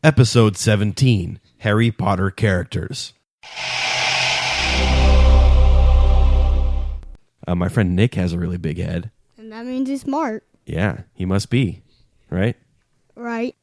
Episode 17, Harry Potter Characters. My friend Nick has a really big head. And that means he's smart. Yeah, he must be, right? Right.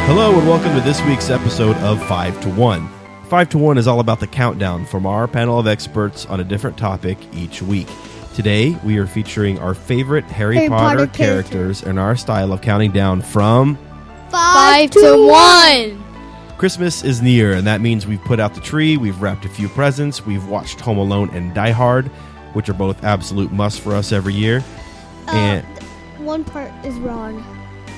Hello and welcome to this week's episode of 5 to 1. 5 to 1 is all about the countdown from our panel of experts on a different topic each week. Today, we are featuring our favorite Harry Potter characters in our style of counting down from 5 to 1. Christmas is near, and that means we've put out the tree, we've wrapped a few presents, we've watched Home Alone and Die Hard, which are both absolute musts for us every year. And one part is wrong.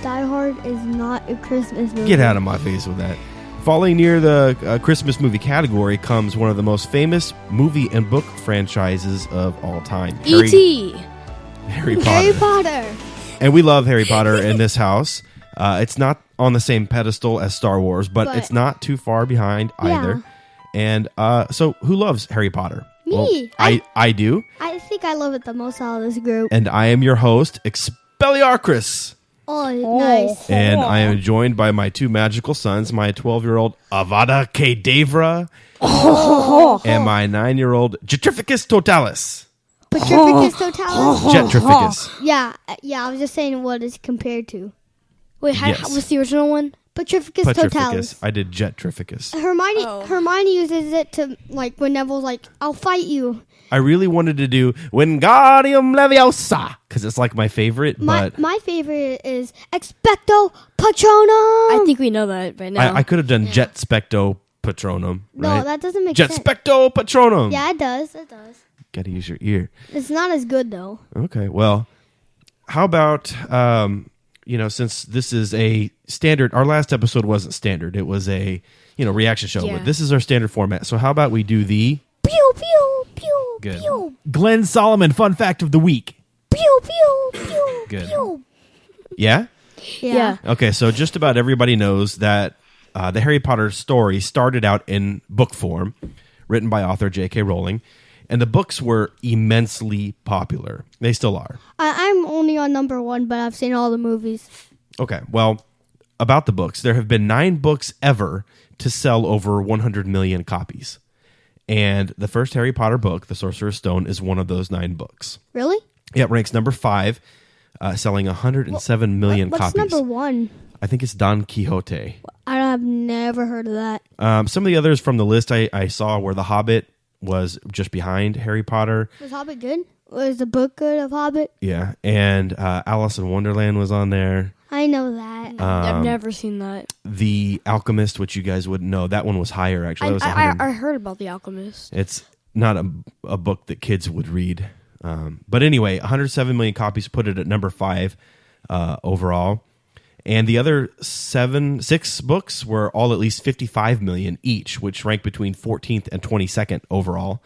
Die Hard is not a Christmas movie. Get out of my face with that. Falling near the Christmas movie category comes one of the most famous movie and book franchises of all time. E.T. Harry Potter. Harry Potter. And we love Harry Potter in this house. It's not on the same pedestal as Star Wars, but it's not too far behind either. And so who loves Harry Potter? Me. Well, I do. I think I love it the most out of this group. And I am your host, Expelliarchus. Oh, nice. And I am joined by my two magical sons, my 12-year-old Avada Kedavra and my 9-year-old Jetrificus Totalis. Petrificus Totalis? Jetrificus. Yeah, I was just saying what it's compared to. Wait, what's the original one? Petrificus Totalis. I did Jetrificus. Hermione uses it to, like, when Neville's like, I'll fight you. I really wanted to do Wingardium Leviosa because it's like my favorite. My favorite is Expecto Patronum. I think we know that by now. I could have done Jet Specto Patronum. No, right? that doesn't make Jet sense. Specto Patronum. Yeah, it does. Gotta use your ear. It's not as good, though. Okay, well, how about, since this is a standard, our last episode wasn't standard. It was a, reaction show. Yeah. But this is our standard format. So how about we do the... Pew, pew, pew, Good. pew. Glenn Solomon fun fact of the week. Pew, pew, pew, Good. pew. Yeah? Yeah. Okay, so just about everybody knows that the Harry Potter story started out in book form, written by author J.K. Rowling, and the books were immensely popular. They still are. I'm only on number 1, but I've seen all the movies. Okay, well, about the books, there have been 9 books ever to sell over 100 million copies. And the first Harry Potter book, The Sorcerer's Stone, is one of those 9 books. Really? Yeah, it ranks number 5, selling 107 million What's copies. number 1? I think it's Don Quixote. I've never heard of that. Some of the others from the list I saw were The Hobbit was just behind Harry Potter. Was Hobbit good? Was the book good of Hobbit? Yeah, and Alice in Wonderland was on there. I know that. I've never seen that. The Alchemist, which you guys wouldn't know, that one was higher, actually. That was 100. I heard about The Alchemist. It's not a book that kids would read. But anyway, 107 million copies put it at number 5 overall. And the other 6 books were all at least 55 million each, which ranked between 14th and 22nd overall.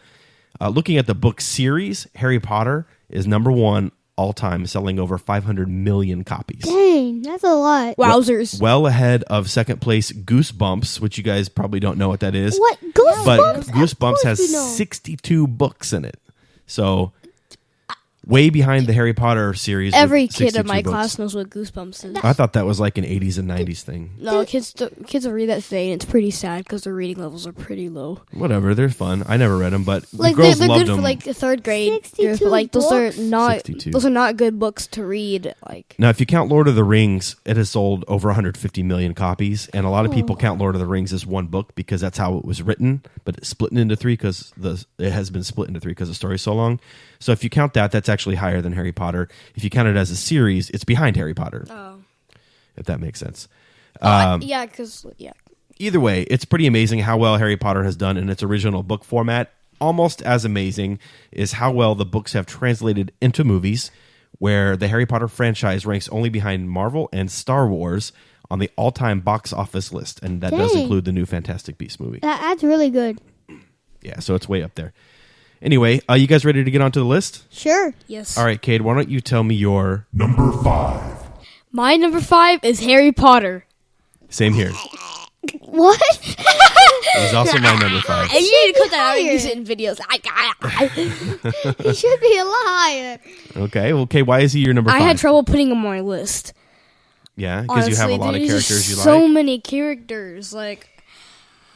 Looking at the book series, Harry Potter is number 1 all time, selling over 500 million copies. Dang, that's a lot. Wowzers. Well ahead of second place Goosebumps, which you guys probably don't know what that is. What? Goosebumps? But Of Goosebumps course has we know. 62 books in it. So way behind the Harry Potter series. with Every kid 62 in my books. class knows what Goosebumps is. I thought that was like an 80s and 90s thing. No, kids will read that today, and it's pretty sad because their reading levels are pretty low. Whatever, they're fun. I never read them, but Like the girls they're loved good them. for like the 3rd grade. 62 But like those books? are not 62. those are not good books to read. Like Now, if you count Lord of the Rings, it has sold over 150 million copies, and a lot of people count Lord of the Rings as one book because that's how it was written, but it's split into 3 because it has been split into 3 because the story's so long. So if you count that, that's actually higher than Harry Potter. If you count it as a series, it's behind Harry Potter. If that makes sense. yeah, because Either way, it's pretty amazing how well Harry Potter has done in its original book format. Almost as amazing is how well the books have translated into movies, where the Harry Potter franchise ranks only behind Marvel and Star Wars on the all-time box office list, and that does Dang. include the new Fantastic Beasts movie. That's really good. Yeah, so it's way up there. Anyway, you guys ready to get onto the list? Sure. Yes. All right, Cade, why don't you tell me your... Number 5. My number 5 is Harry Potter. Same here. What? He's also my number 5. And you need to cut that out higher. and use it in videos. He should be a lot higher. Okay, well, Cade, why is he your number 5? I had trouble putting him on my list. Yeah, because you have a lot of there's characters you just so like. many characters. Like,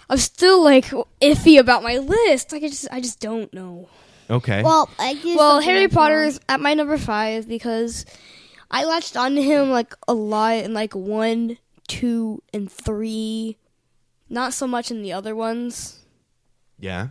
I'm still like iffy about my list. Like, I just don't know. Okay. Well, I guess Well, Harry Potter is at my number 5 because I latched onto him like a lot in like 1, 2, and 3. Not so much in the other ones. Yeah.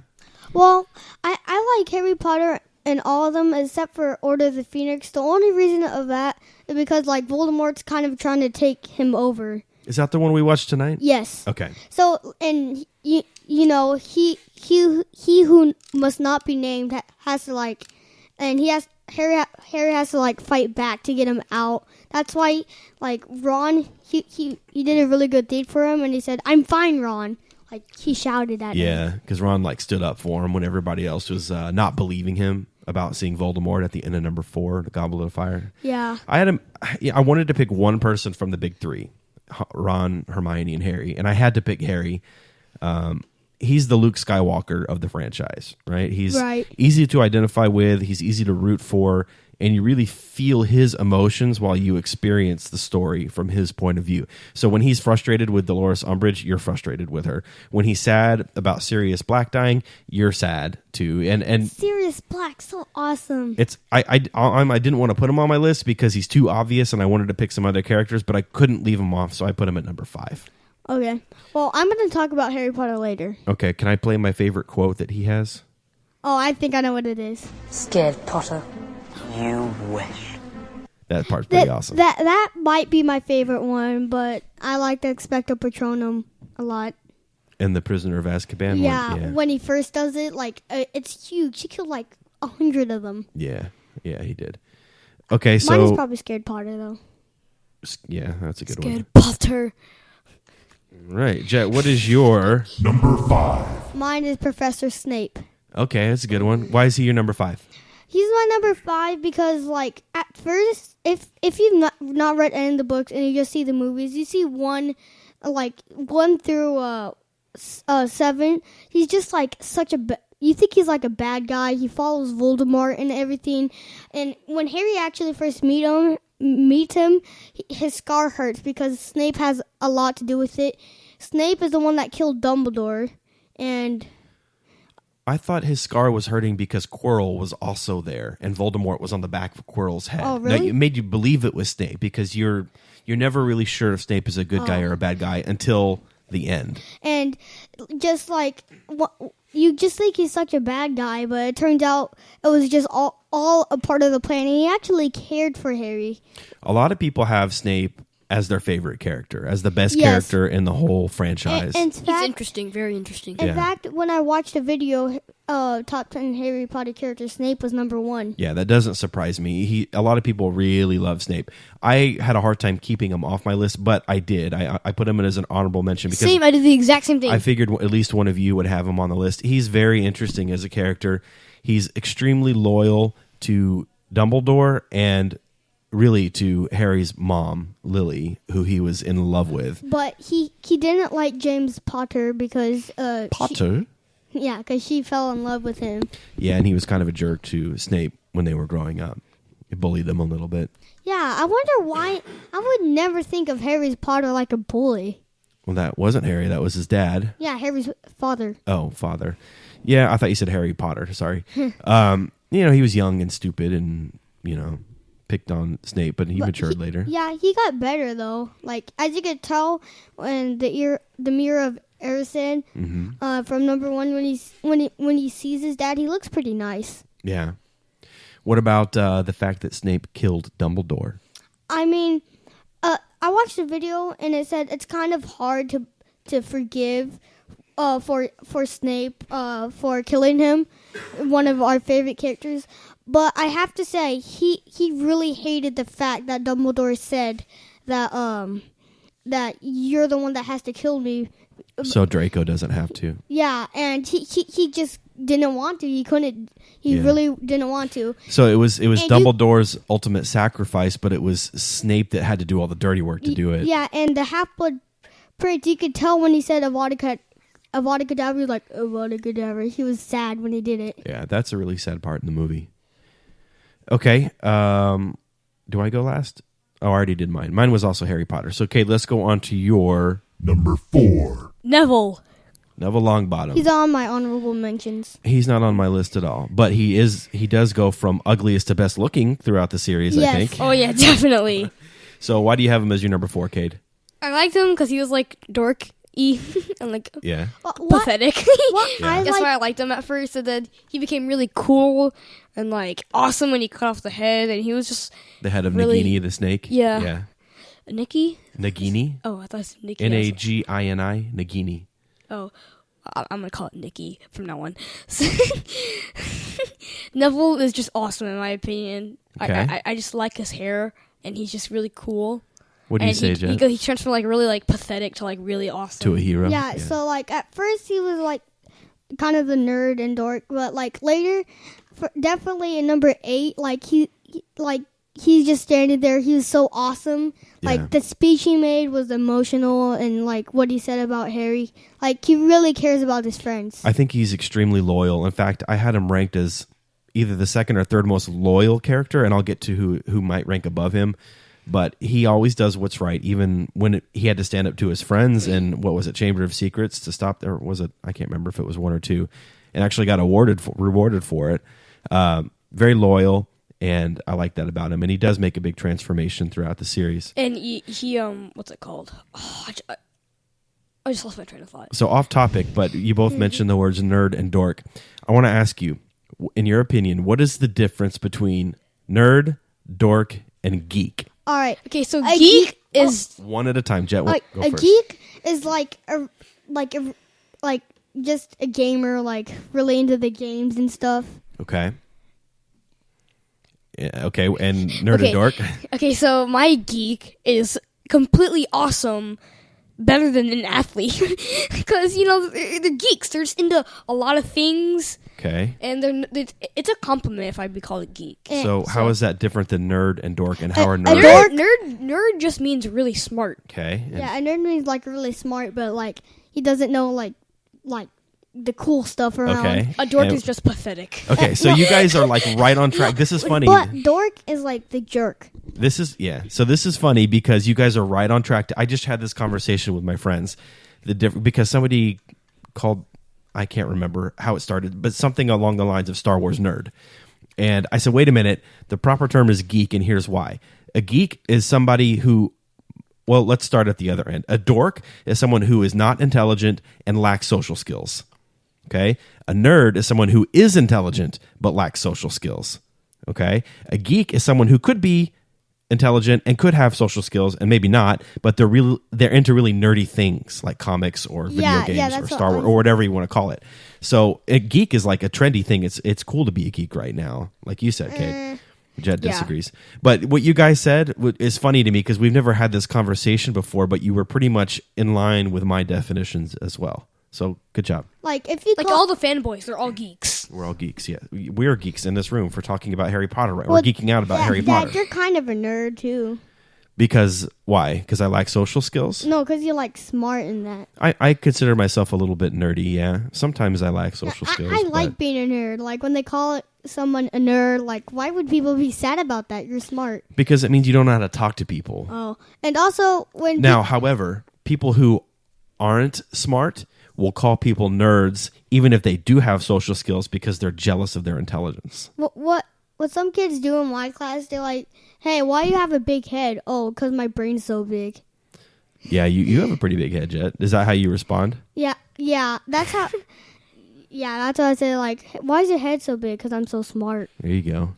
Well, I like Harry Potter and all of them except for Order of the Phoenix. The only reason of that is because like Voldemort's kind of trying to take him over. Is that the one we watched tonight? Yes. Okay. So and you know he who must not be named has to like, and Harry has to like fight back to get him out. That's why like Ron he did a really good deed for him, and he said, "I'm fine, Ron." Like he shouted at him. Yeah, because Ron like stood up for him when everybody else was not believing him about seeing Voldemort at the end of number 4, the Goblet of Fire. Yeah. I wanted to pick one person from the big 3, Ron, Hermione, and Harry, and I had to pick Harry. He's the Luke Skywalker of the franchise, right? He's Right. easy to identify with. He's easy to root for, and you really feel his emotions while you experience the story from his point of view. So when he's frustrated with Dolores Umbridge, you're frustrated with her. When he's sad about Sirius Black dying, you're sad too. And Sirius Black, so awesome. it's I didn't want to put him on my list because he's too obvious, and I wanted to pick some other characters, but I couldn't leave him off, so I put him at number 5. Okay. Well, I'm going to talk about Harry Potter later. Okay, can I play my favorite quote that he has? Oh, I think I know what it is. Scared Potter? You wish. That part's pretty awesome. That might be my favorite one, but I like the Expecto Patronum a lot. And the Prisoner of Azkaban Yeah, one? Yeah. when he first does it, like it's huge. He killed like 100 of them. Yeah, he did. Okay, Mine is so... probably Scared Potter though. Yeah, that's a good one. Scared Potter. Right, Jet, what is your... Number 5. Mine is Professor Snape. Okay, that's a good one. Why is he your number 5? He's my number 5 because, like, at first, if you've not read any of the books and you just see the movies, you see 1 through 7. He's just like such a. You think he's like a bad guy. He follows Voldemort and everything. And when Harry actually first meets him, his scar hurts because Snape has a lot to do with it. Snape is the one that killed Dumbledore, and I thought his scar was hurting because Quirrell was also there, and Voldemort was on the back of Quirrell's head. Oh, really? Now, it made you believe it was Snape because you're never really sure if Snape is a good guy or a bad guy until the end. And just like you just think he's such a bad guy, but it turns out it was just all a part of the plan. And he actually cared for Harry. A lot of people have Snape as their favorite character, as the best Yes. character in the whole franchise. And He's in fact, interesting, very interesting. in Yeah. fact, when I watched a video, top 10 Harry Potter characters, Snape was number 1. Yeah, that doesn't surprise me. A lot of people really love Snape. I had a hard time keeping him off my list, but I did. I put him in as an honorable mention because Same, I did the exact same thing. I figured at least one of you would have him on the list. He's very interesting as a character. He's extremely loyal to Dumbledore and really to Harry's mom, Lily, who he was in love with. But he didn't like James Potter because Potter? because she fell in love with him. Yeah, and he was kind of a jerk to Snape when they were growing up. He bullied them a little bit. Yeah, I wonder why. I would never think of Harry Potter like a bully. Well, that wasn't Harry. That was his dad. Yeah, Harry's father. Oh, father. Yeah, I thought you said Harry Potter. Sorry. He was young and stupid and, picked on Snape, but he matured later. Yeah, he got better though. Like as you could tell when the Mirror of Erised from number 1 when he sees his dad, he looks pretty nice. Yeah. What about the fact that Snape killed Dumbledore? I mean, I watched a video and it said it's kind of hard to forgive for Snape for killing him, one of our favorite characters. But I have to say, he really hated the fact that Dumbledore said that you're the one that has to kill me. So Draco doesn't have to. Yeah, and he just didn't want to. He couldn't. He Yeah. really didn't want to. So it was And Dumbledore's ultimate sacrifice, but it was Snape that had to do all the dirty work to do it. Yeah, and the Half-Blood Prince, you could tell when he said Avada Kedavra, he was like, Avada Kedavra. He was sad when he did it. Yeah, that's a really sad part in the movie. Okay, do I go last? Oh, I already did mine. Mine was also Harry Potter. So, okay, let's go on to your Number 4. Neville. Neville Longbottom. He's on my honorable mentions. He's not on my list at all, but he does go from ugliest to best looking throughout the series, I Yes. think. Oh yeah, definitely. So why do you have him as your number 4, Cade? I liked him because he was like dorky and like Yeah. pathetic. What Yeah. I That's like, why I liked him at first, and then he became really cool and like awesome when he cut off the head, and he was just The head of Really? Nagini, the snake. Yeah. Yeah. Nicky. Nagini. Oh, I thought it was Nicky. Nagini. Nagini. Oh, I'm gonna call it Nicky from now on. Neville is just awesome in my opinion. Okay. I just like his hair, and he's just really cool. What do you And say, Jen? he transformed like really like pathetic to like really awesome. To a hero? yeah, so like at first he was like kind of the nerd and dork, but like later, definitely in number 8, like he's just standing there. He was so awesome. Like Yeah. the speech he made was emotional, and like what he said about Harry, like he really cares about his friends. I think he's extremely loyal. In fact, I had him ranked as either the second or third most loyal character, and I'll get to who might rank above him. But he always does what's right, even when he had to stand up to his friends in, what was it, Chamber of Secrets to stop, or was it, I can't remember if it was 1 or 2, and actually got rewarded for it. Very loyal, and I like that about him. And he does make a big transformation throughout the series. And he what's it called? Oh, I just lost my train of thought. So off topic, but you both mentioned the words nerd and dork. I want to ask you, in your opinion, what is the difference between nerd, dork, and geek? All right, Okay, so A geek geek- is One at a time. Jet, like go a first. geek is like just a gamer, like really into the games and stuff. Okay. Yeah, okay, and nerd Okay. and dork? okay. So my geek is completely awesome, better than an athlete, because they're geeks. They're just into a lot of things, Okay. and it's a compliment if I'd be called a geek. So how is that different than nerd and dork, and how are a nerds? dork- Nerd just means really smart. Okay. and- Yeah, a nerd means like really smart, but like he doesn't know like the cool stuff around. Okay. A dork And- is just pathetic. Okay, so you guys are like right on track. This is funny. But dork is like the jerk. This is funny because you guys are right on track. I just had this conversation with my friends. Because somebody called, I can't remember how it started, but something along the lines of Star Wars nerd. And I said, wait a minute, the proper term is geek, and here's why. A geek is somebody who, well, let's start at the other end. A dork is someone who is not intelligent and lacks social skills. Okay? A nerd is someone who is intelligent but lacks social skills. Okay? A geek is someone who could be intelligent and could have social skills and maybe not, but they're into really nerdy things like comics or video Yeah, games that's or what Star Wars or whatever you want to call it. So a geek is like a trendy thing. It's cool to be a geek right now, like you said, Kate. Jet Yeah. disagrees. But what you guys said is funny to me because we've never had this conversation before, but you were pretty much in line with my definitions as well. So good job. Like if you Like call, all the fanboys, they're all geeks. We're all geeks. Yeah, we're geeks in this room for talking about Harry Potter. Right? We're geeking out about Harry Dad, Potter. you're kind of a nerd too. Because why? Because I lack social skills? No, because you're like smart in that. I consider myself a little bit nerdy, yeah. Sometimes I lack social skills. I like but- being a nerd. Like when they call someone a nerd, like why would people be sad about that? You're smart. because it means you don't know how to talk to people. Oh, and also when Now, however, people who aren't smart will call people nerds even if they do have social skills because they're jealous of their intelligence. what some kids do in my class, they're like, "Hey, why do you have a big head?" Oh, because my brain's so big. Yeah, you have a pretty big head, Jet. Is that how you respond? Yeah, that's how. Yeah, that's what I say. Like, why is your head so big? Because I'm so smart, There you go.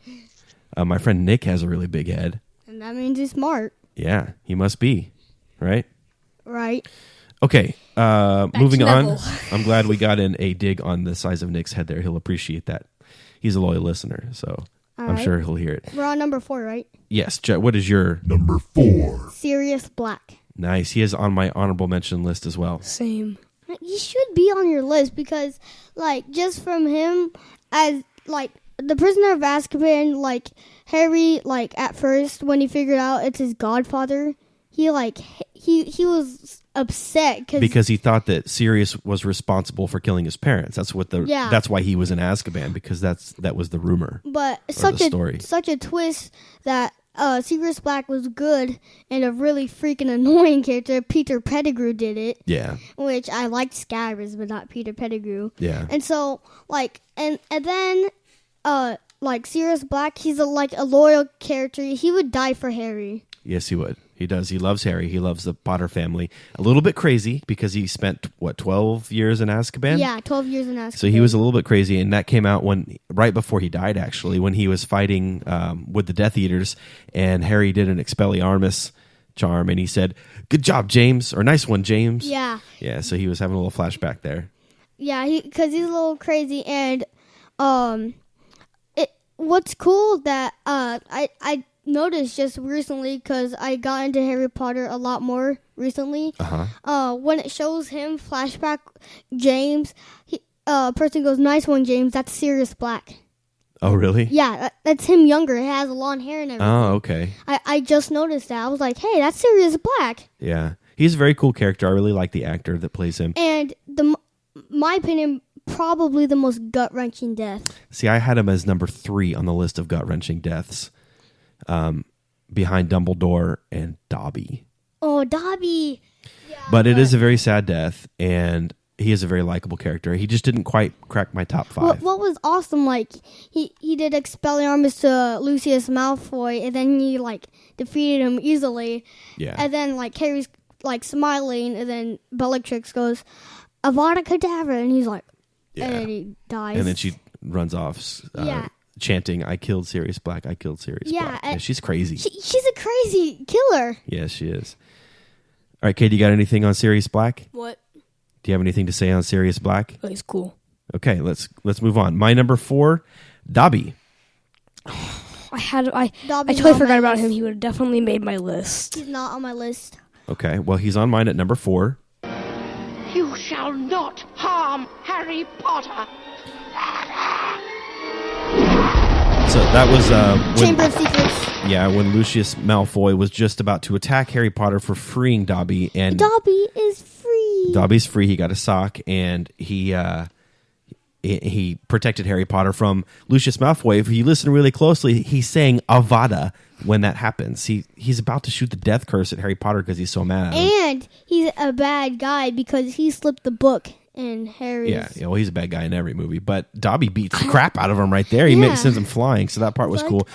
My friend Nick has a really big head. and that means he's smart, Yeah, he must be, right? right? Okay, moving to on. Neville. I'm glad we got in a dig on the size of Nick's head there. He'll appreciate that. He's a loyal listener, so I'm right. sure he'll hear it. We're on number 4, right? Yes, Jet, what is your... Number 4. Sirius Black. Nice. He is on my honorable mention list as well. Same. He should be on your list because, like, just from him as, like, the Prisoner of Azkaban, like, Harry, like, at first, when he figured out it's his godfather, he was upset because he thought that Sirius was responsible for killing his parents. That's what that's why he was in Azkaban, because that was the rumor. But such a twist that Sirius Black was good and a really freaking annoying character. Peter Pettigrew did it. Yeah. Which I liked Scabbers, but not Peter Pettigrew. Yeah. And so, like, and then, like, Sirius Black, he's a loyal character. He would die for Harry. Yes, he would. He does. He loves Harry. He loves the Potter family. A little bit crazy because he spent, 12 years in Azkaban? Yeah, 12 years in Azkaban. So he was a little bit crazy, and that came out right before he died, actually, when he was fighting with the Death Eaters, and Harry did an Expelliarmus charm, and he said, "Good job, James," or "Nice one, James." Yeah. Yeah, so he was having a little flashback there. Yeah, because he's a little crazy, and what's cool that I noticed just recently, because I got into Harry Potter a lot more recently. When it shows him flashback James, person goes, "Nice one, James." That's Sirius Black. Oh, really? Yeah, that's him younger. He has long hair and everything. Oh, okay. I just noticed that. I was like, hey, that's Sirius Black. Yeah, he's a very cool character. I really like the actor that plays him. And my opinion, probably the most gut-wrenching death. See, I had him as number 3 on the list of gut-wrenching deaths. Behind Dumbledore and Dobby. Oh, Dobby. Yeah, but it is a very sad death, and he is a very likable character. He just didn't quite crack my top 5. What was awesome, like, he did Expelliarmus to Lucius Malfoy, and then he, like, defeated him easily. Yeah. And then, like, Harry's, like, smiling, and then Bellatrix goes, "Avada Kedavra," and he's like, and then he dies. And then she runs off. Chanting, "I killed Sirius Black, I killed Sirius Black." Yeah, she's crazy. She's a crazy killer. Yes, she is. All right, Kate, you got anything on Sirius Black? What? Do you have anything to say on Sirius Black? Oh, he's cool. Okay, let's move on. My number 4, Dobby. I totally forgot about him. He would have definitely made my list. He's not on my list. Okay, well, he's on mine at number 4. You shall not harm Harry Potter. So that was Chamber of Secrets. Yeah, when Lucius Malfoy was just about to attack Harry Potter for freeing Dobby, and Dobby is free. Dobby's free. He got a sock, and he protected Harry Potter from Lucius Malfoy. If you listen really closely, he's saying Avada when that happens. He's about to shoot the death curse at Harry Potter because he's so mad at him. And he's a bad guy because he slipped the book in Harry's. Yeah, well, he's a bad guy in every movie, but Dobby beats the crap out of him right there. He sends him flying, so that part was cool.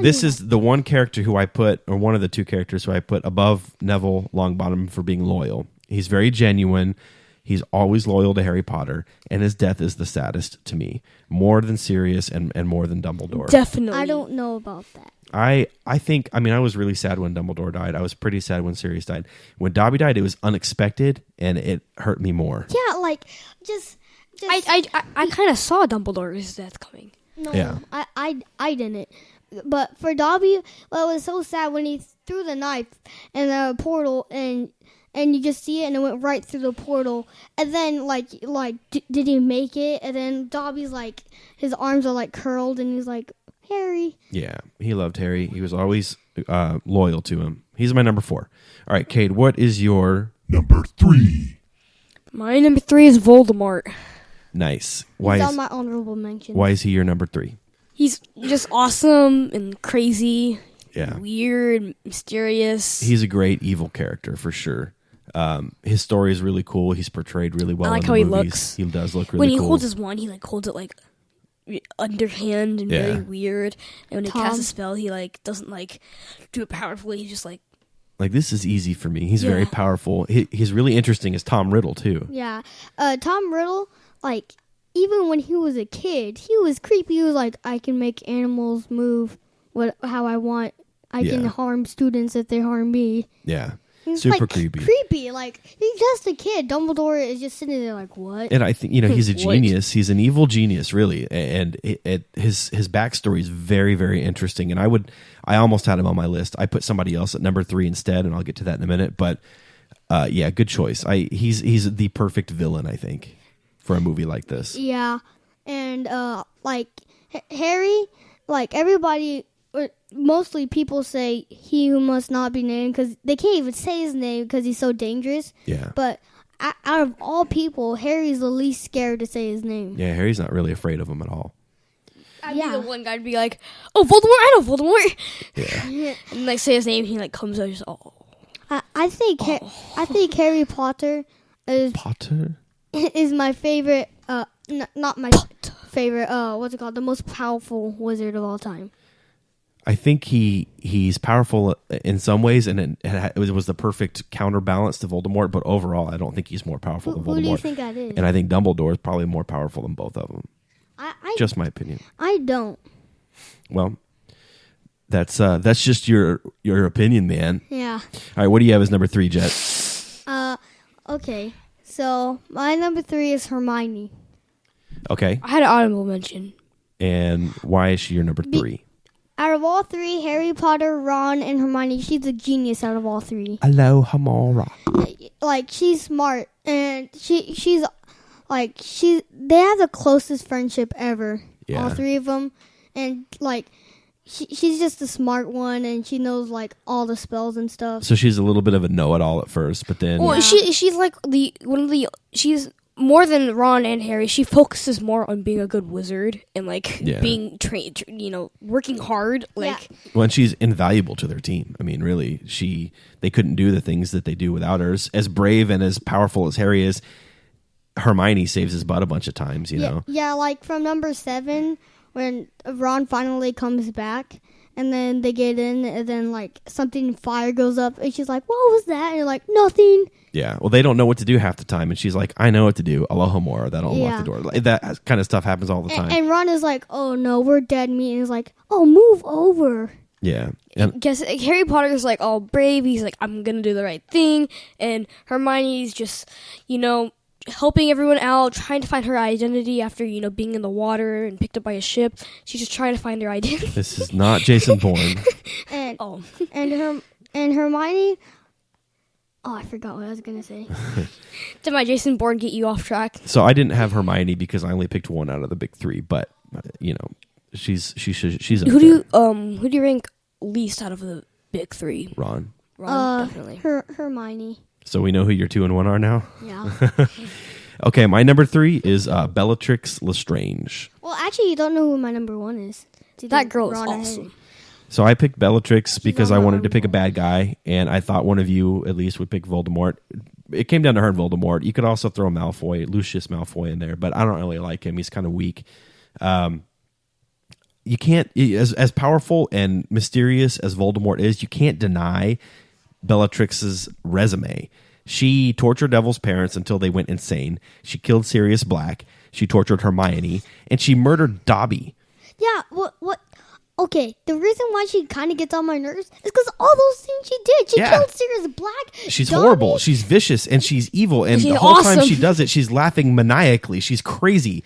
This is the one character who I put, or one of the 2 characters who I put above Neville Longbottom for being loyal. He's very genuine. He's always loyal to Harry Potter, and his death is the saddest to me, more than Sirius and more than Dumbledore. Definitely. I don't know about that. I think, I was really sad when Dumbledore died. I was pretty sad when Sirius died. When Dobby died, it was unexpected, and it hurt me more. Yeah, like, just I kind of saw Dumbledore's death coming. No, Yeah. I didn't. But for Dobby, well, it was so sad when he threw the knife in the portal, and you just see it, and it went right through the portal. And then, did he make it? And then Dobby's, like, his arms are, like, curled, and he's like, Harry. Yeah, he loved Harry. He was always loyal to him. He's my number 4. All right, Cade, what is your... Number 3. My number 3 is Voldemort. Nice. He's on my honorable mention. Why is he your number 3? He's just awesome and crazy. Yeah. Weird, mysterious. He's a great evil character, for sure. His story is really cool. He's portrayed really well. I like in how the he movies. looks. He does look really cool. When he holds his wand, he holds it underhand and very weird. And when he casts a spell, he doesn't do it powerfully. He just this is easy for me. He's very powerful. He's really interesting as Tom Riddle too. Yeah, Tom Riddle, even when he was a kid, he was creepy. He was like, I can make animals move how I want. I can harm students if they harm me. Yeah. He's super creepy. He's just a kid. Dumbledore is just sitting there like, what? And I think, he's a genius. He's an evil genius, really. And his backstory is very, very interesting. And I almost had him on my list. I put somebody else at number 3 instead, and I'll get to that in a minute. But Yeah, good choice. He's the perfect villain, I think, for a movie like this. Yeah, and like Harry, like everybody, mostly people say he who must not be named because they can't even say his name because he's so dangerous. Yeah. But out of all people, Harry's the least scared to say his name. Yeah, Harry's not really afraid of him at all. I'd be the one guy to be like, "Oh, Voldemort! I know Voldemort." Yeah. And like say his name, he like comes out, just I think Harry Potter is my favorite. Not my favorite. What's it called? The most powerful wizard of all time. I think he's powerful in some ways, and it was the perfect counterbalance to Voldemort. But overall, I don't think he's more powerful than Voldemort. Who do you think that is? And I think Dumbledore is probably more powerful than both of them. Just my opinion. I don't. Well, that's just your opinion, man. Yeah. All right, what do you have as number 3, Jet? Okay. So my number 3 is Hermione. Okay. I had an honorable mention. And why is she your number 3? Out of all 3, Harry Potter, Ron, and Hermione, she's a genius out of all 3. Hello, Hamora. Like, she's smart, and she's like, they have the closest friendship ever. Yeah. All 3 of them. And, like, she's just the smart one, and she knows, like, all the spells and stuff. So she's a little bit of a know-it-all at first, but then... Well, she's like she's more than Ron and Harry. She focuses more on being a good wizard and like being trained, working hard. Like, well, and she's invaluable to their team. I mean, really, they couldn't do the things that they do without her. As brave and as powerful as Harry is, Hermione saves his butt a bunch of times, you know? Yeah, like from number 7, when Ron finally comes back, and then they get in, and then like something fire goes up, and she's like, "What was that?" And you're like, "Nothing." Yeah, well, they don't know what to do half the time, and she's like, "I know what to do. Alohomora, that'll unlock the door." Like, that kind of stuff happens all the time. And Ron is like, "Oh no, we're dead meat." And he's like, "Oh, move over." Yeah. Guess Harry Potter is like all brave. He's like, "I'm gonna do the right thing," and Hermione's just, helping everyone out, trying to find her identity after, being in the water and picked up by a ship. She's just trying to find her identity. This is not Jason Bourne. and Hermione. Oh, I forgot what I was gonna say. Did my Jason Bourne get you off track? So I didn't have Hermione because I only picked one out of the big 3, but she's up Who there. do you rank least out of the big 3? Ron. Definitely. Hermione. So we know who your 2 and 1 are now? Yeah. Okay, my number 3 is Bellatrix Lestrange. Well, actually, you don't know who my number 1 is. That girl is Ron or Harry. awesome. So I picked Bellatrix because on I my wanted to pick a Voldemort. bad guy, and I thought one of you at least would pick Voldemort. It came down to her and Voldemort. You could also throw Lucius Malfoy in there, but I don't really like him. He's kind of weak. You can't, as powerful and mysterious as Voldemort is, you can't deny Bellatrix's resume. She tortured Neville's parents until they went insane. She killed Sirius Black. She tortured Hermione, and she murdered Dobby. Yeah. What? Okay, the reason why she kind of gets on my nerves is because all those things she did. She killed Sirius Black. She's Dobby. horrible. She's vicious, and she's evil. And She's the whole time awesome. she does it, she's laughing maniacally. She's crazy.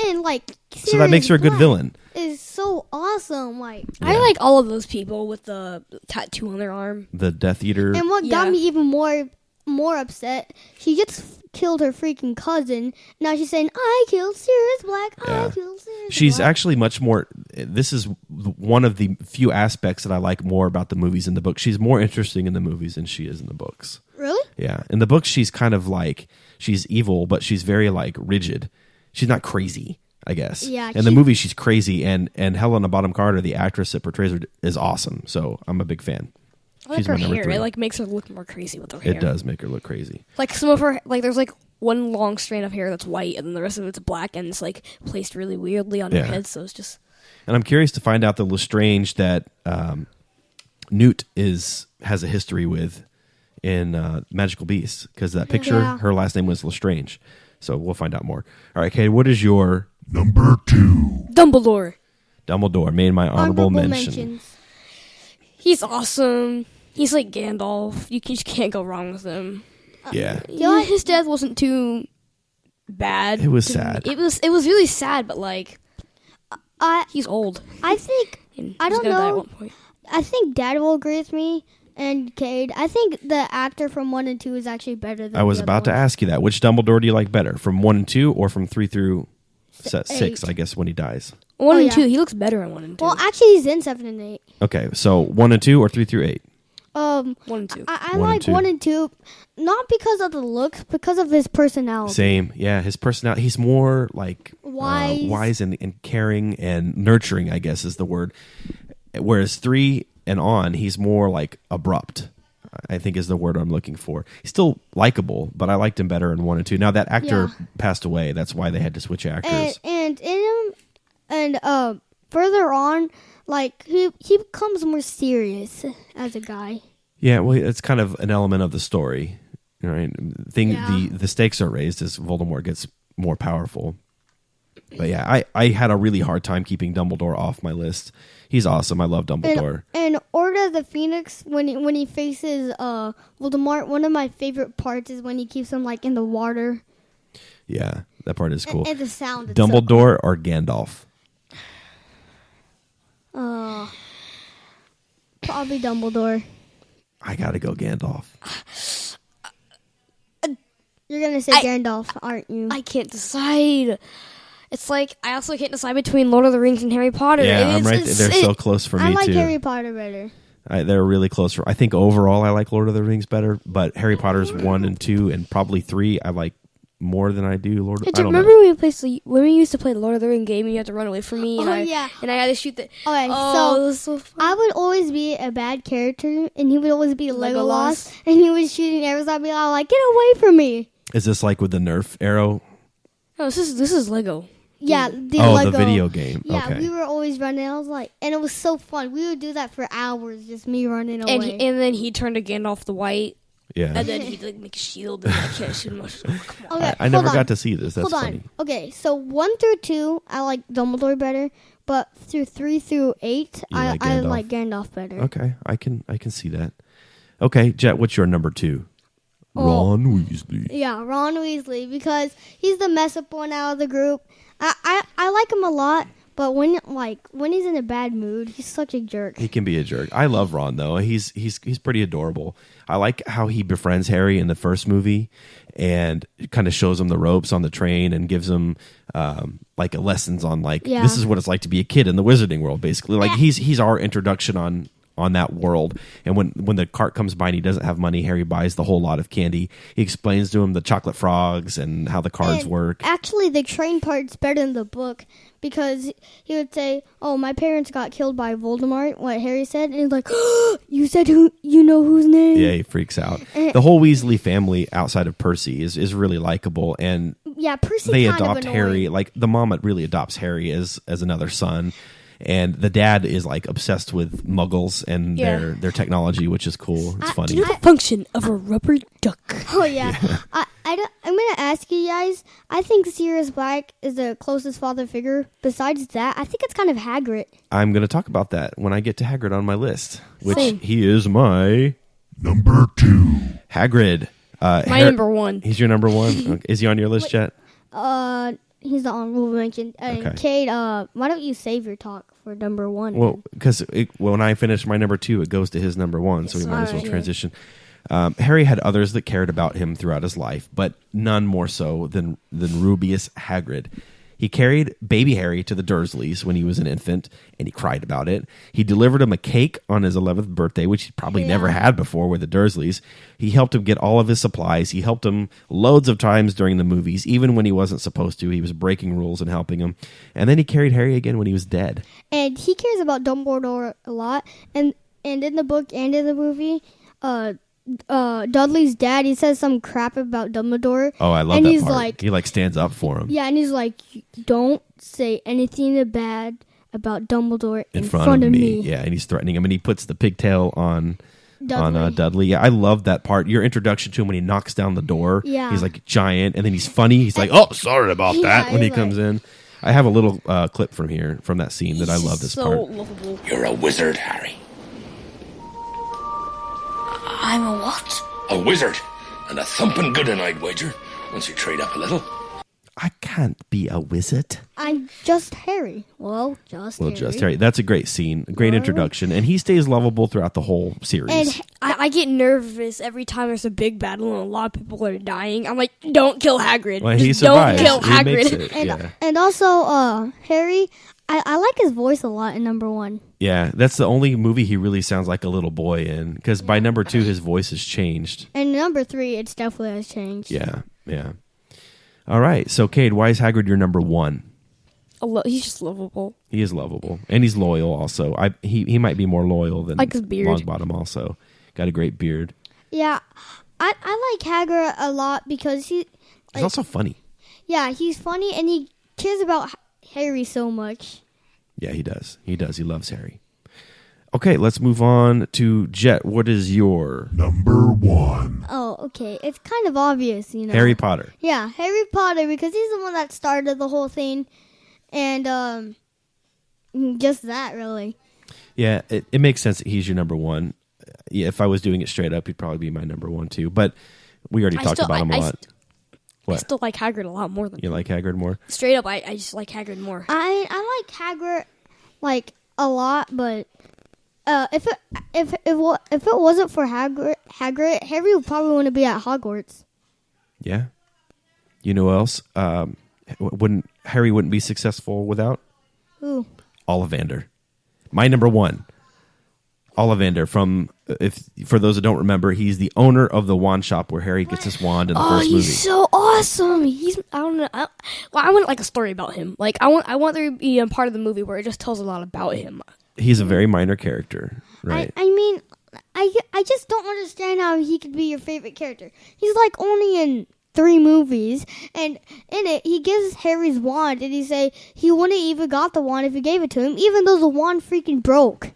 And like, So that makes her a good Black villain. Is so awesome. Like, I like all of those people with the tattoo on their arm. The Death Eater. and what Yeah. got me even more upset, she just killed her freaking cousin. Now she's saying, "I killed Sirius Black. Yeah. I killed Sirius She's Black." actually much more. This is one of the few aspects that I like more about the movies and the book. She's more interesting in the movies than she is in the books. Really? Yeah, in the books she's kind of like she's evil, but she's very like rigid. She's not crazy, I guess. Yeah, In the movie, she's crazy, and Helena Bonham Carter, the actress that portrays her, is awesome. So I'm a big fan. I like She's her my number hair. 3. It like makes her look more crazy with her hair. It does make her look crazy. Like some of her, like there's like one long strand of hair that's white, and then the rest of it's black, and it's like placed really weirdly on her head. So it's just. And I'm curious to find out the Lestrange that Newt has a history with in Magical Beasts, because that picture, her last name was Lestrange. So we'll find out more. All right, Kate, what is your Number 2. Dumbledore. Dumbledore? Made my honorable mention. mentions. He's awesome. He's like Gandalf. You just can't go wrong with him. Yeah. Yeah, his death wasn't too bad. It was to sad. me. It was really sad, but like I he's old. I think And I he's don't gonna die at know. one point. I think Dad will agree with me and Cade. I think the actor from 1 and 2 is actually better than I was the about to other ask you that. Which Dumbledore do you like better, from 1 and 2 or from 3 through 6, 8. I guess, when he dies? 1 Oh, and yeah. 2. He looks better in 1 and 2. Well, actually, he's in 7 and 8. Okay, so 1 and 2 or 3 through 8? 1 and 2. I 1 and like 2. 1 and 2, not because of the looks, because of his personality. Same. Yeah, his personality. He's more like Wise. and caring and nurturing, I guess is the word. Whereas 3 and on, he's more like abrupt, I think is the word I'm looking for. He's still likable, but I liked him better in 1 and 2. Now that actor passed away. That's why they had to switch actors. And in him, and further on, like he becomes more serious as a guy. Yeah, well, it's kind of an element of the story, right? Yeah. The stakes are raised as Voldemort gets more powerful. But yeah, I had a really hard time keeping Dumbledore off my list. He's awesome. I love Dumbledore. And Order of the Phoenix, when he faces Voldemort, one of my favorite parts is when he keeps him like in the water. Yeah, that part is cool. And the sound. Dumbledore or Gandalf? Probably Dumbledore. I gotta go Gandalf. You're gonna say Gandalf, aren't you? I can't decide. It's like I also can't decide between Lord of the Rings and Harry Potter. Yeah, I'm right. They're so close for me I like too. Harry Potter better. They're really close. I think overall I like Lord of the Rings better, but Harry Potter's 1 and 2 and probably 3 I like more than I do Lord. Hey, I don't remember know. when we used to play the Lord of the Ring game and you had to run away from me? And Oh, I, yeah. And I had to shoot the. Okay, Oh, so it was so fun. I would always be a bad character, and he would always be Legolas, Legolas. and he was shooting arrows at me. I was like, get away from me! Is this like with the Nerf arrow? No, this is Lego. Yeah, the Oh, Lego. the video game. Yeah, Okay. we were always running. I was like, and it was so fun. We would do that for hours, just me running away. And then he turned to Gandalf the White, Yeah. and then he'd like make a shield, and I can't shoot him. Come on. Okay, I never hold on. got to see this. That's Hold funny. on. Okay, so 1 through 2, I like Dumbledore better, but through 3 through 8, You I like Gandalf. like Gandalf better. Okay, I can see that. Okay, Jet, what's your number 2? Oh. Ron Weasley. Yeah, Ron Weasley, because he's the mess up one out of the group. I like him a lot, but when he's in a bad mood, he's such a jerk. He can be a jerk. I love Ron though. He's pretty adorable. I like how he befriends Harry in the first movie and kind of shows him the ropes on the train and gives him like lessons on this is what it's like to be a kid in the wizarding world. Basically, like he's our introduction on that world. And when the cart comes by and he doesn't have money, Harry buys the whole lot of candy. He explains to him the chocolate frogs and how the cards And work. Actually, the train part's better in the book because he would say, "Oh, my parents got killed by Voldemort." What Harry said, and he's like, "Oh, you said who? You know whose name?" Yeah, he freaks out. The whole Weasley family outside of Percy is really likable, and Yeah, Percy they kind of adopt annoying. Harry. Like the mom really adopts Harry as another son, and the dad is like obsessed with Muggles and Yeah. their technology, which is cool. It's funny. Do you know the function of a rubber duck? Oh yeah, I'm gonna ask you guys. I think Sirius Black is the closest father figure. Besides that, I think it's kind of Hagrid. I'm going to talk about that when I get to Hagrid on my list, which Same. he is my Number 2. Hagrid. My number 1. He's your number 1. Okay. Is he on your list yet? He's the honorable mention. And Okay. Kate, why don't you save your talk for number 1? Well, because when I finish my number 2, it goes to his number 1, so we might as well Alright. transition. Harry had others that cared about him throughout his life, but none more so than Rubeus Hagrid. He carried baby Harry to the Dursleys when he was an infant, and he cried about it. He delivered him a cake on his 11th birthday, which he probably never had before with the Dursleys. He helped him get all of his supplies. He helped him loads of times during the movies, even when he wasn't supposed to. He was breaking rules and helping him. And then he carried Harry again when he was dead. And he cares about Dumbledore a lot. And in the book and in the movie, Dudley's dad, he says some crap about Dumbledore. Oh, I love and that he's part. like, He stands up for him. yeah, and he's like, don't say anything bad about Dumbledore in front of me. Yeah, and he's threatening him, and he puts the pigtail on Dudley. Yeah, I love that part. Your introduction to him when he knocks down the door. Yeah. He's like giant, and then he's funny. He's like, "Oh, sorry about Yeah, that." When he he's comes in, I have a little clip from that scene that I love this so part. lovable. You're a wizard, Harry. I'm a what? A wizard. And a thumping good one, I'd wager, once you trade up a little. I can't be a wizard. I'm just Harry. Well, Well, just Harry. That's a great scene, a great introduction, and he stays lovable throughout the whole series. And I get nervous every time there's a big battle and a lot of people are dying. I'm like, don't kill Hagrid. well, he Just survives. don't kill He makes Hagrid. it, and, yeah. and also Harry, I like his voice a lot in number 1. Yeah, that's the only movie he really sounds like a little boy in. Because by number 2, his voice has changed. And number 3, it's definitely has changed. Yeah. All right, so Cade, why is Hagrid your number 1? He's just lovable. He is lovable, and he's loyal. Also, he might be more loyal than Like his beard. Longbottom. Also, got a great beard. Yeah, I like Hagrid a lot because He's also funny. Yeah, he's funny and he cares about Harry so much. Yeah, he does. He loves Harry. Okay, let's move on to Jet. What is your Number 1. Oh, okay. It's kind of obvious, you know. Harry Potter? Yeah, Harry Potter, because he's the one that started the whole thing. And just that, really. Yeah, it makes sense that he's your number 1. Yeah, if I was doing it straight up, he'd probably be my number 1 too. But we already talked about him a lot. I still like Hagrid a lot more than You like Hagrid more? Straight up, I just like Hagrid more. I like Hagrid like a lot, but if it wasn't for Hagrid, Harry would probably want to be at Hogwarts. Yeah. You know who else? Harry wouldn't be successful without? Who? Ollivander. My number 1. Ollivander for those that don't remember, he's the owner of the wand shop where Harry gets his wand in the first movie. He's so awesome. I don't know. I want like a story about him. Like I want there to be a part of the movie where it just tells a lot about him. He's a very minor character, right? I mean, I just don't understand how he could be your favorite character. He's like only in 3 movies, and in it he gives Harry's wand, and he say he wouldn't even got the wand if you gave it to him, even though the wand freaking broke.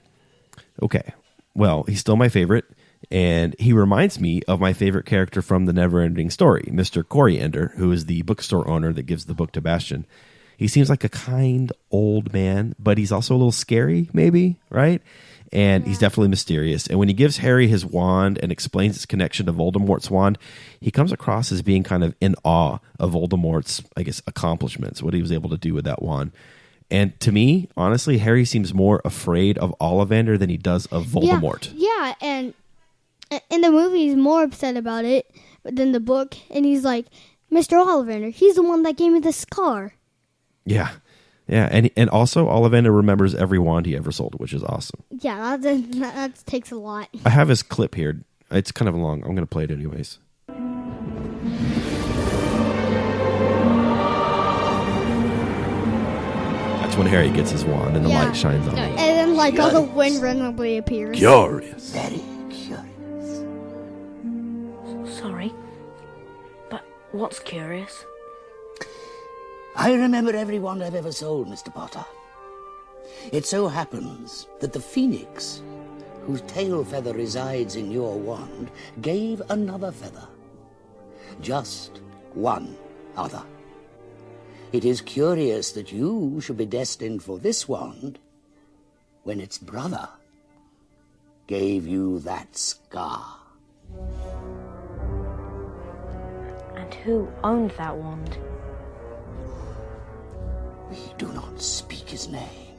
Okay. Well, he's still my favorite, and he reminds me of my favorite character from the Never-Ending Story, Mr. Coriander, who is the bookstore owner that gives the book to Bastian. He seems like a kind old man, but he's also a little scary, maybe, right? And he's definitely mysterious. And when he gives Harry his wand and explains its connection to Voldemort's wand, he comes across as being kind of in awe of Voldemort's, I guess, accomplishments, what he was able to do with that wand. And to me, honestly, Harry seems more afraid of Ollivander than he does of Voldemort. Yeah, and in the movie he's more upset about it than the book, and he's like, Mr. Ollivander, he's the one that gave me the scar. Yeah. And also Ollivander remembers every wand he ever sold, which is awesome. Yeah, that takes a lot. I have his clip here. It's kind of long. I'm going to play it anyways. That's when Harry gets his wand and the light shines on him. And then like all the wind randomly appears. Curious. Very curious. Sorry, but what's curious? I remember every wand I've ever sold, Mr. Potter. It so happens that the phoenix, whose tail feather resides in your wand, gave another feather. Just one other. It is curious that you should be destined for this wand when its brother gave you that scar. And who owned that wand? We do not speak his name.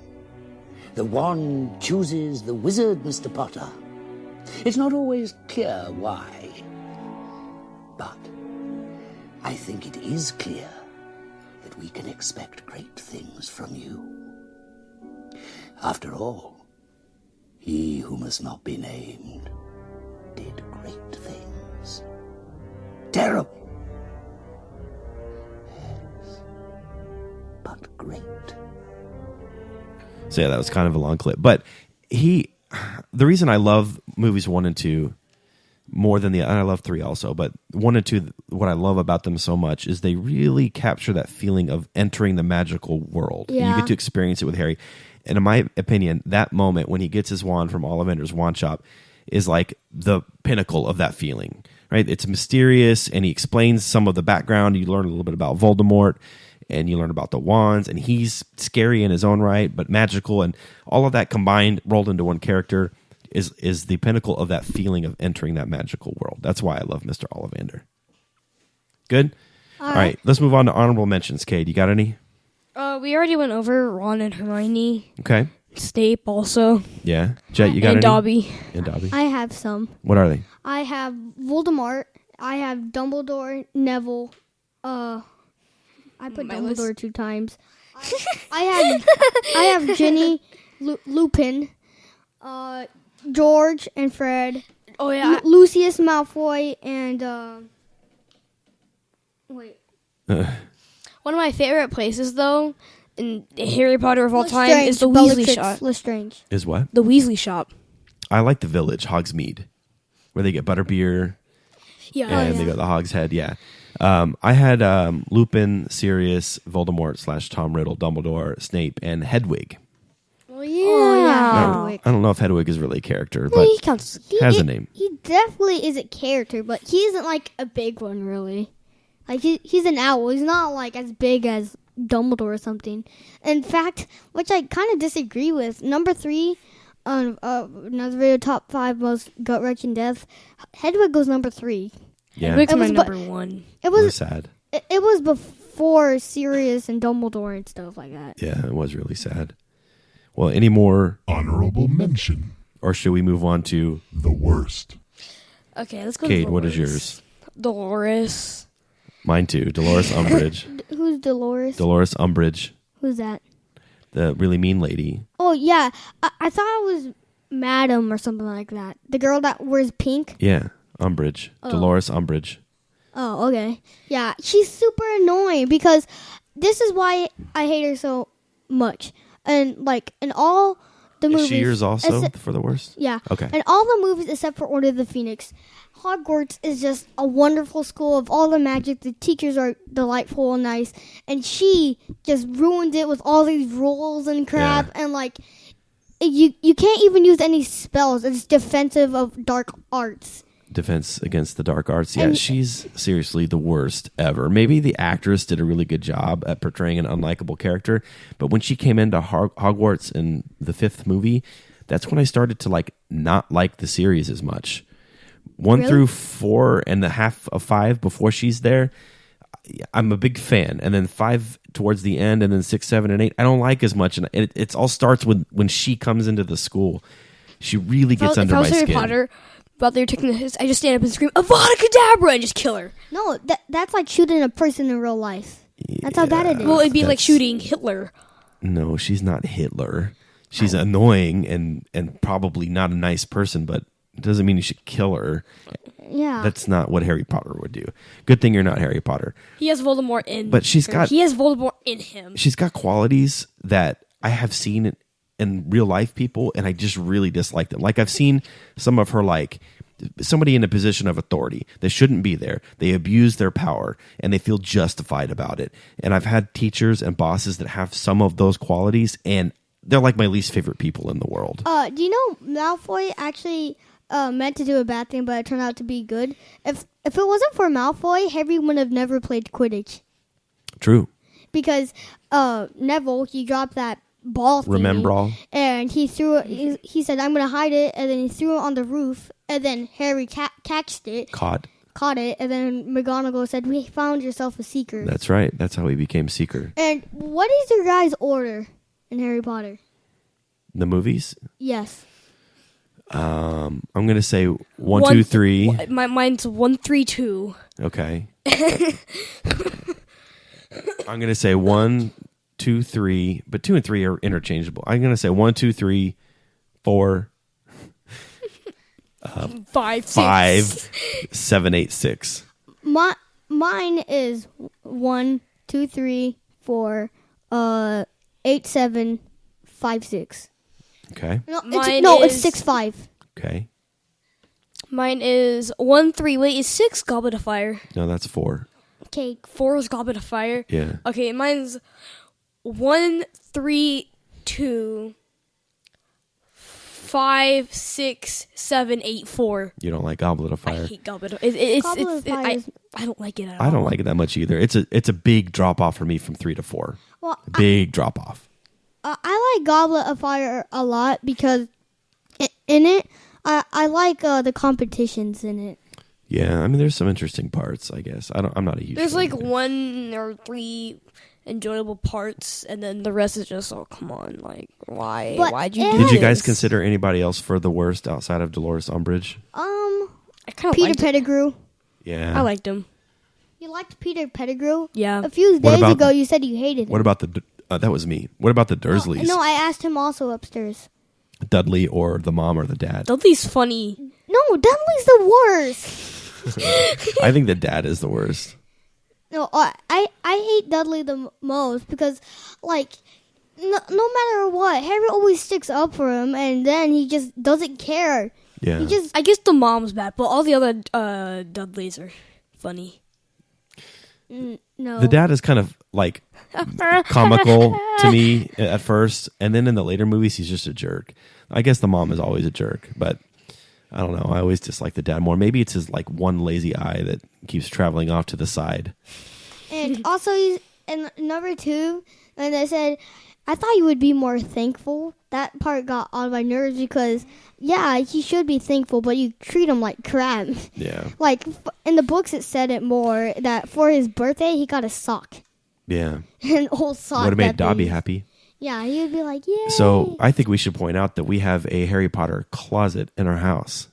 The wand chooses the wizard, Mr. Potter. It's not always clear why, but I think it is clear that we can expect great things from you. After all, he who must not be named did great things. Terrible. Yes, but great. So yeah, that was kind of a long clip. But the reason I love movies 1 and 2 more than and I love 3 also, but 1 and 2, what I love about them so much is they really capture that feeling of entering the magical world. Yeah. You get to experience it with Harry. And in my opinion, that moment when he gets his wand from Ollivander's wand shop is like the pinnacle of that feeling, right? It's mysterious, and he explains some of the background. You learn a little bit about Voldemort, and you learn about the wands, and he's scary in his own right, but magical, and all of that combined, rolled into one character, is the pinnacle of that feeling of entering that magical world. That's why I love Mr. Ollivander. Good? All right, let's move on to honorable mentions. Cade, you got any? We already went over Ron and Hermione. Okay. Snape also. Yeah. Jet, you got And any? Dobby. And Dobby. I have some. What are they? I have Voldemort. I have Dumbledore, Neville. I put My Dumbledore list. 2 times. I have Ginny, Lupin, George and Fred. Oh yeah. Lucius Malfoy and wait. One of my favorite places though in Harry Potter of all time Lestrange, is the Weasley Bellatrix shop. Lestrange. Is what? The Weasley shop. I like the Village, Hogsmeade, where they get butterbeer Yeah. and they got the Hog's Head. Yeah. I had Lupin, Sirius, Voldemort / Tom Riddle, Dumbledore, Snape, and Hedwig. Oh yeah. Oh. Hedwig. I don't know if Hedwig is really a character, Well, but he counts. has a name. He definitely is a character, but he isn't like a big one, really. Like he's an owl. He's not like as big as Dumbledore or something. In fact, which I kind of disagree with. Number 3 on another video, top 5 most gut-wrenching death. Hedwig goes number 3. Yeah, Hedwig's It my was number 1. It it was was sad. it was before Sirius and Dumbledore and stuff like that. Yeah, it was really sad. Well, any more, Honorable mention. or should we move on to The worst. Okay, let's go. Cade? to What is Dolores. yours? Dolores. Mine too. Dolores Umbridge. Who's Dolores? Dolores Umbridge, Who's that? the really mean lady. Oh yeah, I thought it was Madam or something like that. The girl that wears pink. Yeah, Umbridge. Dolores Umbridge. Oh, okay. Yeah, she's super annoying because this is why I hate her so much. And like in all the movies, Is she yours also except- for the worst? yeah. Okay. In all the movies except for Order of the Phoenix, Hogwarts is just a wonderful school of all the magic. The teachers are delightful and nice, and she just ruined it with all these rules and crap. Yeah. And like, you can't even use any spells. It's defensive of dark arts. Defense against the dark arts. Yeah, And- she's seriously the worst ever. Maybe the actress did a really good job at portraying an unlikable character, but when she came into Hogwarts in the 5th movie, that's when I started to like not like the series as much. 1 Really? through 4 and the half of 5 before she's there, I'm a big fan, and then 5 towards the end, and then 6, 7, and 8 I don't like as much, and it all starts with when she comes into the school. She really gets under if I my was Harry skin. Potter, while they're taking the I just stand up and scream Avada Kedavra and just kill her. No, that's like shooting a person in real life. That's how bad it is. Well, it'd be like That's- shooting Hitler. No, she's not Hitler. She's annoying and probably not a nice person, but it doesn't mean you should kill her. Yeah. That's not what Harry Potter would do. Good thing you're not Harry Potter. He has Voldemort in. But she's her. got- He has Voldemort in him. She's got qualities that I have seen in real life people, and I just really dislike them. Like I've seen some of her, like somebody in a position of authority. They shouldn't be there. They abuse their power, and they feel justified about it. And I've had teachers and bosses that have some of those qualities, and they're like my least favorite people in the world. Do you know Malfoy actually meant to do a bad thing, but it turned out to be good? If it wasn't for Malfoy, Harry would have never played Quidditch True. because Neville, he dropped that ball thingy, Remember all? and he threw it. He said, "I'm gonna hide it," and then he threw it on the roof, and then Harry catched it, Caught. caught it, and then McGonagall said, "We found yourself a seeker." That's right. That's how he became Seeker. And what is your guys' order in Harry Potter? The movies? Yes. I'm going to say 1, 2, 3. Mine's 1, 3, 2. Okay. I'm going to say 1, 2, 3, but 2 and 3 are interchangeable. I'm going to say 1, 2, 3, 4, 5, 5, 7, 8, 6. Mine is 1, 2, 3, 4, 8, 7, 5, 6. Okay. It's 6, 5. Okay. Mine is 1, 3. Wait, is 6 Goblet of Fire? No, that's 4. Okay. 4 is Goblet of Fire? Yeah. Okay, mine's 1, 3, 2, 5, 6, 7, 8, 4. You don't like Goblet of I Fire. hate Goblet of Fire. Goblet of Fire is- I don't like it at all. I don't like it that much either. It's a big drop off for me from 3 to 4. Well, Big drop off. I like Goblet of Fire a lot because in it, I like the competitions in it. Yeah, I mean, there's some interesting parts, I guess. I'm not a huge There's fan like either. 1 or 3 enjoyable parts, and then the rest is just, oh, come on, like, why? But Why'd you it do Did you this? guys consider anybody else for the worst outside of Dolores Umbridge? I kind of Peter liked it. Pettigrew. Yeah. I liked him. You liked Peter Pettigrew? Yeah. A few What days about- ago, you said you hated him. What about the... that was me. What about the Dursleys? No, I asked him also upstairs. Dudley or the mom or the dad? Dudley's funny. No, Dudley's the worst. I think the dad is the worst. No, I hate Dudley the most because, like, no matter what, Harry always sticks up for him, and then he just doesn't care. Yeah. He just I guess the mom's bad, but all the other Dudleys are funny. no. The dad is kind of like comical to me at first, and then in the later movies, he's just a jerk. I guess the mom is always a jerk, but I don't know. I always dislike the dad more. Maybe it's his like one lazy eye that keeps traveling off to the side. And also, and number 2, and I said, I thought you would be more thankful. That part got on my nerves because, yeah, he should be thankful, but you treat him like crap. Yeah. Like, in the books, it said it more that for his birthday, he got a sock. Yeah. An old sock. Would have made that Dobby they- happy. Yeah, he would be like, yay. So I think we should point out that we have a Harry Potter closet in our house.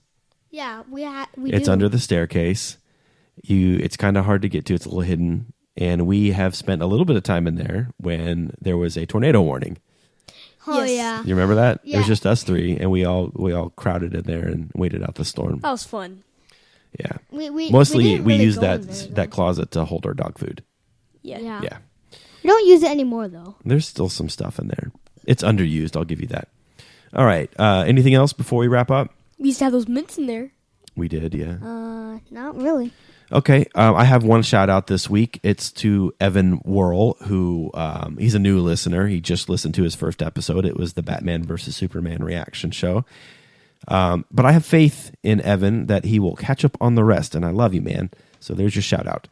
Yeah, we It's do. under the staircase. It's kind of hard to get to. It's a little hidden. And we have spent a little bit of time in there when there was a tornado warning. Oh, Yes. yeah. You remember that? It was Yeah. just us 3, and we all crowded in there and waited out the storm. That was fun. Yeah. we Mostly didn't really use go that in there, though. that closet to hold our dog food. Yeah. Yeah. We don't use it anymore, though. There's still some stuff in there. It's underused, I'll give you that. All right. Anything else before we wrap up? We used to have those mints in there. We did, yeah. Not really. Okay, I have one shout out this week. It's to Evan Worrell, who he's a new listener. He just listened to his first episode. It was the Batman versus Superman reaction show. But I have faith in Evan that he will catch up on the rest, and I love you, man. So there's your shout out.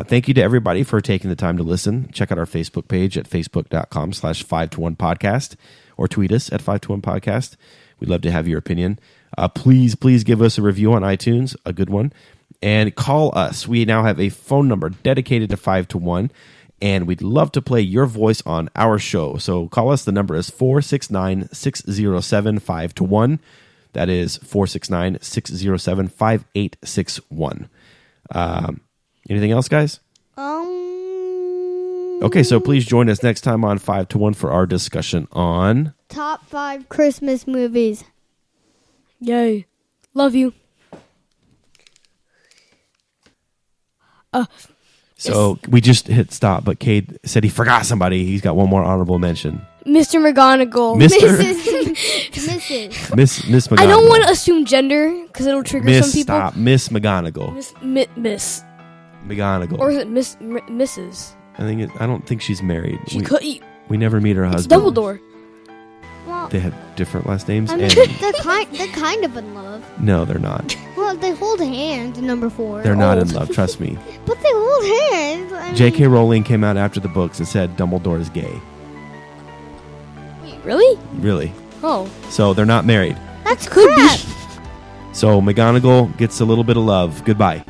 Thank you to everybody for taking the time to listen. Check out our Facebook page at facebook.com/5to1podcast or tweet us at 5to1podcast. We'd love to have your opinion. Please give us a review on iTunes, a good one. And call us. We now have a phone number dedicated to 5 to 1, and we'd love to play your voice on our show. So call us. The number is 469-607-5 to 1. That is 469-607-5861. Anything else, guys? Okay, so please join us next time on 5 to 1 for our discussion on Top 5 Christmas movies. Yay. Love you. So we just hit stop, but Cade said he forgot somebody. He's got one more honorable mention. Mr. McGonagall. Mrs. Miss McGonagall. I don't want to assume gender because it'll trigger Miss, some people. stop. Miss McGonagall. Miss. McGonagall. Or is it Mrs.? I don't think she's married. She could eat. We never meet her It's husband. Dumbledore. Well, They have different last names. I mean, and they're kind of in love. no, they're not. Well, they hold hands in number 4. They're not in Old. love. Trust me. But they hold hands. I mean, J.K. Rowling came out after the books and said Dumbledore is gay. Wait, really? Really. Oh. So they're not married. That's Could be. crap. So McGonagall gets a little bit of love. Goodbye.